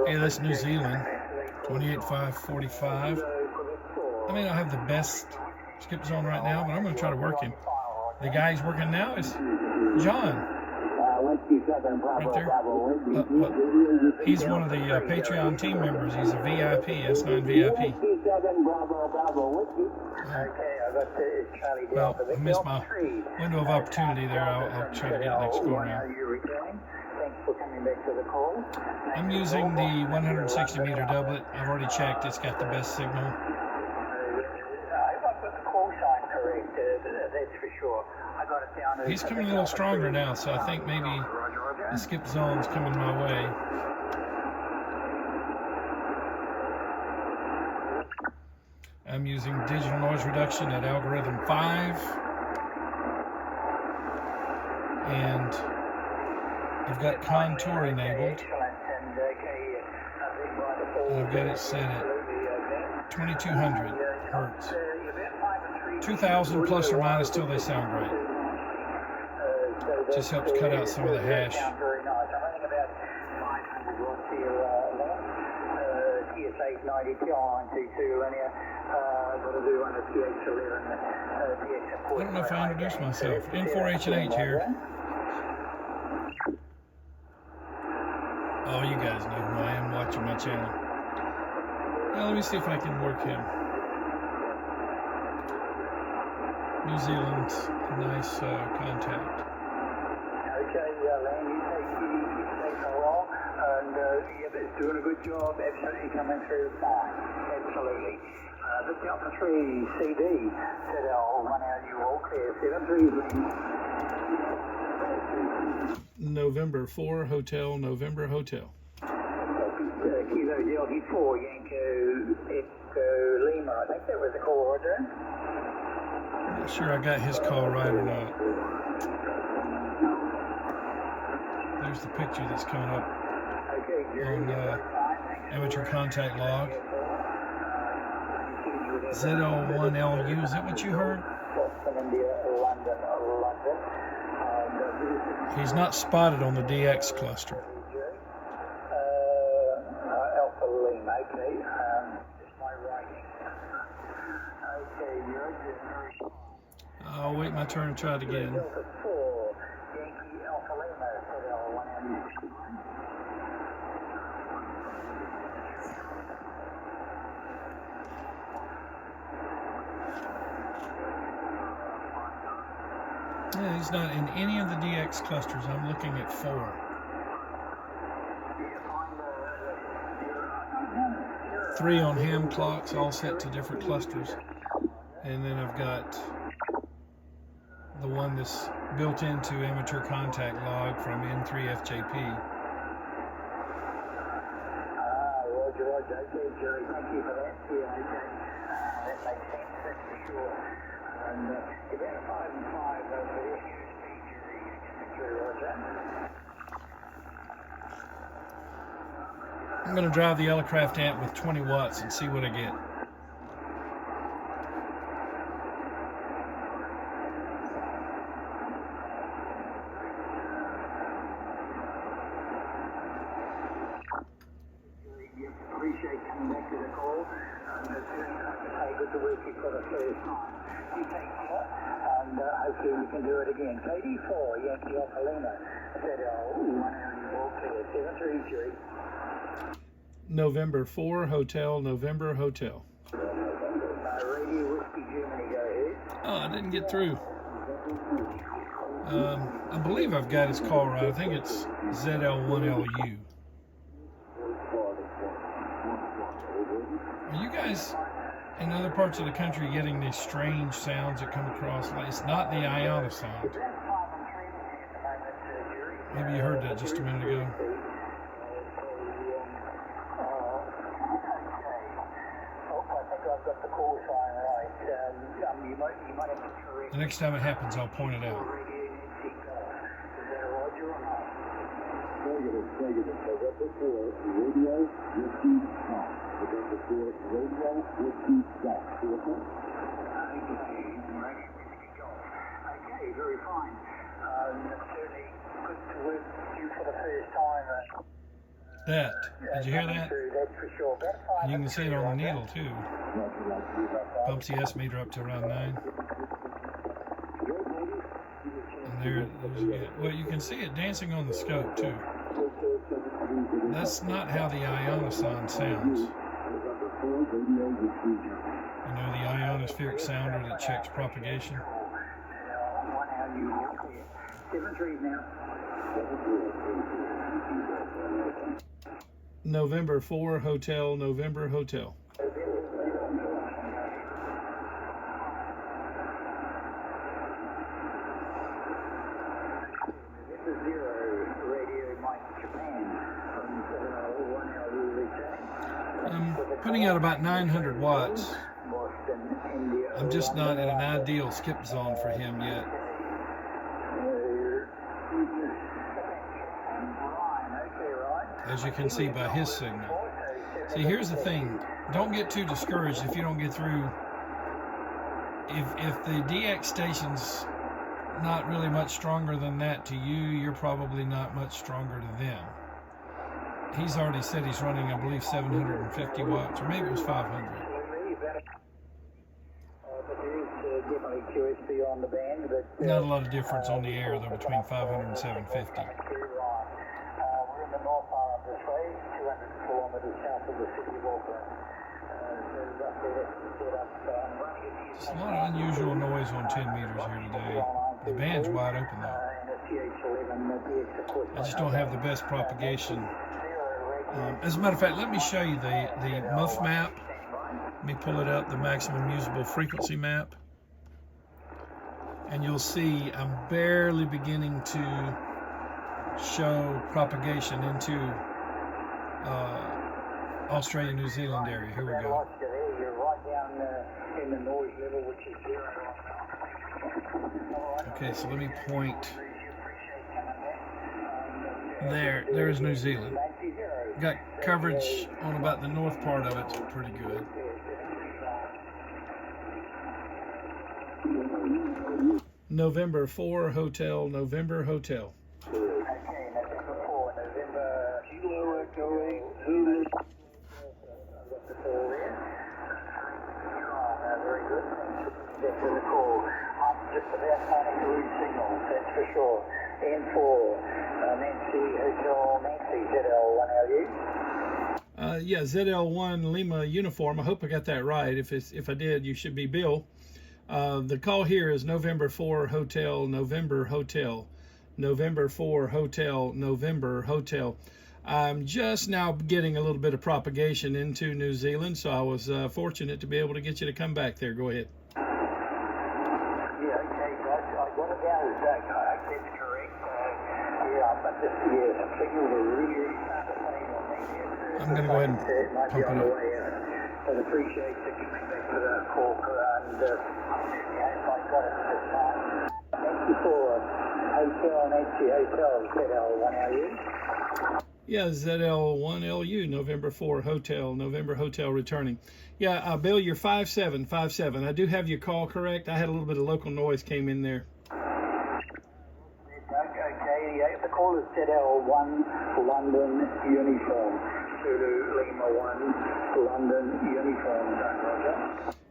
Hey, that's New Zealand, 28.545. I may not have the best skip zone right now, but I'm going to try to work him. The guy he's working now is John, right there. He's one of the Patreon team members. He's a VIP, S9 VIP. Well, I missed my window of opportunity there. I'll try to get it next go around. I'm using the 160 meter doublet. I've already checked. It's got the best signal. He's coming a little stronger now, so I think maybe the skip zone's coming my way. I'm using digital noise reduction at algorithm 5. And I've got contour enabled. And I've got it set at 2200 hertz. 2000 plus or minus till they sound great. Just helps cut out some of the hash. I don't know if I introduced myself. N4H&H here. Oh, you guys know who I am watching my channel. Now let me see if I can work him. New Zealand's a nice contact. Okay, Len, you take a while, and it's doing a good job, absolutely coming through fine, absolutely. The Delta 3 CD, ZL1LU all clear, 73 November 4 Hotel, November Hotel. Kilo Delta 4, Yanko Echo Lima, I think that was the call, Roger. I'm not sure I got his call right or not. There's the picture that's coming up on amateur contact log. ZL1LU, is that what you heard? He's not spotted on the DX cluster. Alpha Lima, okay. Just my writing. Okay, I'll wait my turn and try it again. Yeah, he's not in any of the DX clusters. I'm looking at 4. Three on ham clocks, all set to different clusters. And then I've got the one that's built into amateur contact log from N3FJP. Roger, okay, Jerry, thank you for that. Yeah, okay. That makes sense, that's for sure. And about 5 and 5 over there, Jerry, Roger. I'm going to drive the Elecraft amp with 20 watts and see what I get. Appreciate coming back to the call. It's very good to work with for the first time. You take care, and hopefully we can do it again. KD4, Yankee Alpha Lima, ZL1LU all clear, 733. November 4 Hotel, November Hotel. Radio Whiskey Germany, go ahead. Oh, I didn't get through. I believe I've got his call right. I think it's ZL1LU. Are you guys in other parts of the country getting these strange sounds that come across? Like, it's not the Iona sound. Maybe you heard that just a minute ago. The next time it happens, I'll point it out. Negative. November 4, radio, whiskey, stop. November 4, radio, whiskey, stop. Okay, very fine. Certainly good to work with you for the first time. That. Did you hear that? And you can see it on the needle too. Bumps the S meter up to around 9. And well, you can see it dancing on the scope too. That's not how the ionoson sounds. You know, the ionospheric sounder that checks propagation. November 4 Hotel, November Hotel. I'm putting out about 900 watts. I'm just not in an ideal skip zone for him yet. As you can see by his signal. See, here's the thing. Don't get too discouraged if you don't get through. If the DX station's not really much stronger than that to you, you're probably not much stronger to them. He's already said he's running, I believe, 750 watts, or maybe it was 500. Not a lot of difference on the air, though, between 500 and 750. We're in the north part of this way, 200 kilometers south of the city of Auckland. It's a lot of unusual noise on 10 meters here today. The band's wide open, though. I just don't have the best propagation. As a matter of fact, let me show you the muff map. Let me pull it up, the maximum usable frequency map. And you'll see I'm barely beginning to show propagation into Australia, New Zealand area. Here we go. You're right down in the noise level, which is 0. Okay, so let me point. There's New Zealand. Got coverage on about the north part of it, so pretty good. November 4 Hotel, November Hotel. Okay, November 4, November Kilo going Zulu. I've got the call there. Very good. That's the call. I'm just about starting to read signals, that's for sure. N4, Nancy Hotel, Nancy, ZL1LU. Yeah, ZL1 Lima uniform. I hope I got that right. If I did, you should be Bill. The call here is November 4 Hotel, November Hotel. November 4 Hotel, November Hotel. I'm just now getting a little bit of propagation into New Zealand, so I was fortunate to be able to get you to come back there. Go ahead. Yeah, okay, guys. I got it down as that. That's correct. But the signals are really starting to fade on me. I'm going to go ahead and pump it up. I'd appreciate you coming back to the call, and if I got it this time. Nancy 4 Hotel, Nancy Hotel, ZL1LU. Yeah, ZL1LU, November 4 Hotel, November Hotel returning. Yeah, Bill, you're 5757. I do have your call correct. I had a little bit of local noise came in there. Okay, the call is ZL1 London Uniform. Zulu Lima 1 London Uniform. Roger.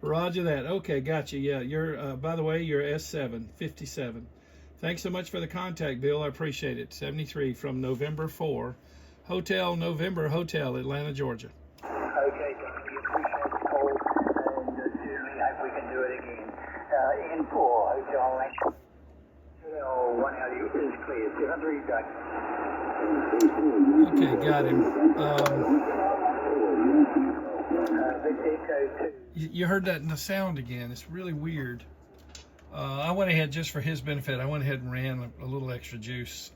Roger that. Okay, gotcha. Yeah, you're, by the way, you're S7, 57. Thanks so much for the contact, Bill. I appreciate it. 73 from November 4 Hotel, November Hotel, Atlanta, Georgia. Okay, John, we appreciate the call, and certainly hope we can do it again. N4 Hotel, ZL1LU is clear. 73 Doug. Okay, got him. You heard that in the sound again. It's really weird. I went ahead, just for his benefit, I went ahead and ran a little extra juice.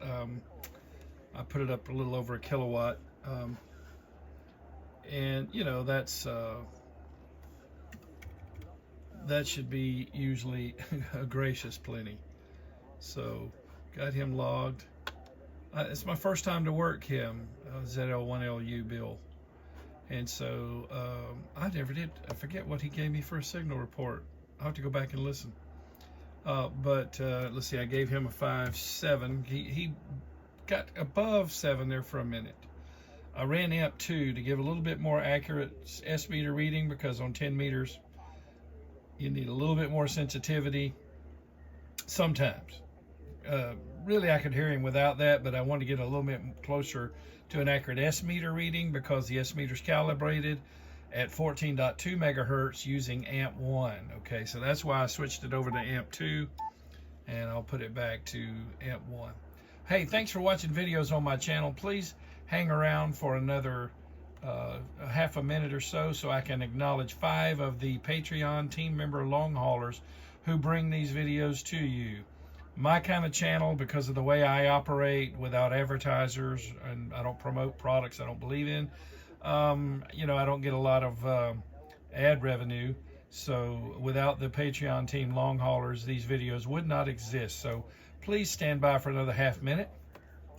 I put it up a little over a kilowatt. And, you know, that's that should be usually a gracious plenty. So, got him logged. It's my first time to work him, ZL1LU Bill. And so, I never did. I forget what he gave me for a signal report. I'll have to go back and listen. But let's see, I gave him a 5.7. He got above 7 there for a minute. I ran amp2 to give a little bit more accurate S meter reading, because on 10 meters you need a little bit more sensitivity sometimes. Really, I could hear him without that, but I wanted to get a little bit closer to an accurate S meter reading, because the S meter is calibrated at 14.2 megahertz using amp 1. Okay, so that's why I switched it over to amp 2, and I'll put it back to amp 1. Hey, thanks for watching videos on my channel. Please hang around for another a half a minute or so I can acknowledge 5 of the Patreon team member long haulers who bring these videos to you. My kind of channel, because of the way I operate without advertisers, and I don't promote products I don't believe in, you know, I don't get a lot of ad revenue. So without the Patreon team long haulers, these videos would not exist. So please stand by for another half minute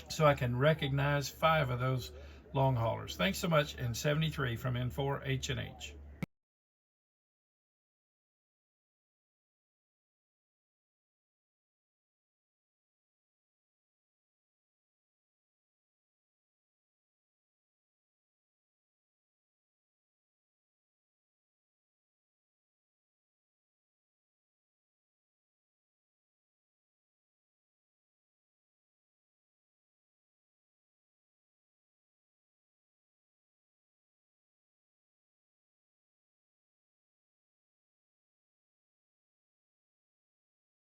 so I can recognize 5 of those long haulers. Thanks so much, and 73 from N4H&H.